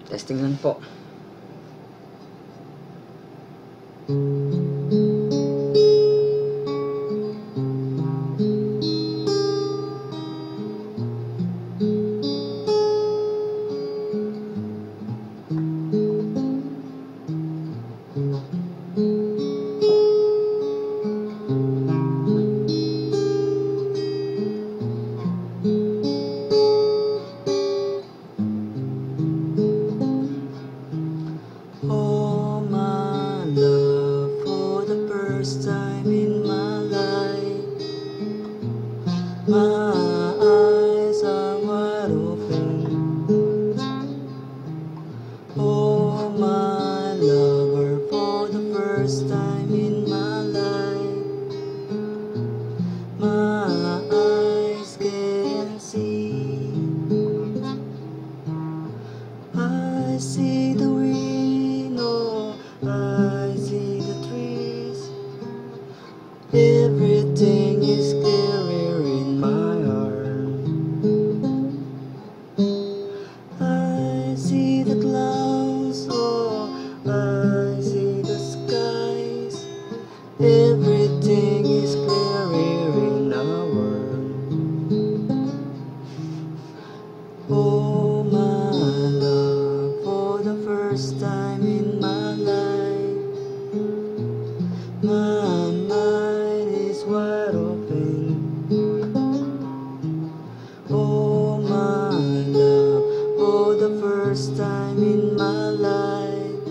Testing lang po. Oh my love, for the first time in my life, my eyes are wide open. Oh my lover, for the first time in my life, my eyes can see. I see the wind, oh, I see the trees. Everything is clearer in my heart. I see the clouds, oh, I see the skies. Everything is clearer in our world. Oh my love, for the first time in my life, my mind is wide open. Oh my love, for the first time in my life,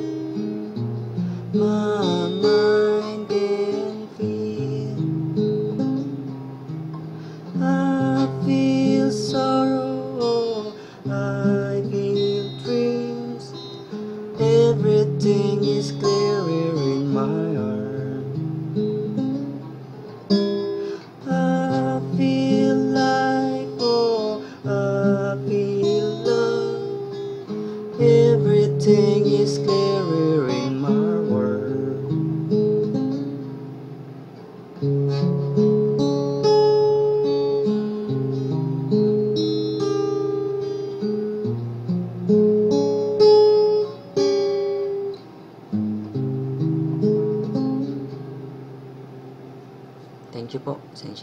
my mind can feel. I feel sorrow, I feel dreams. Everything is clearer in my heart. I feel like, oh, I feel love. Everything is clearer in my world. Thank you po. Pasensya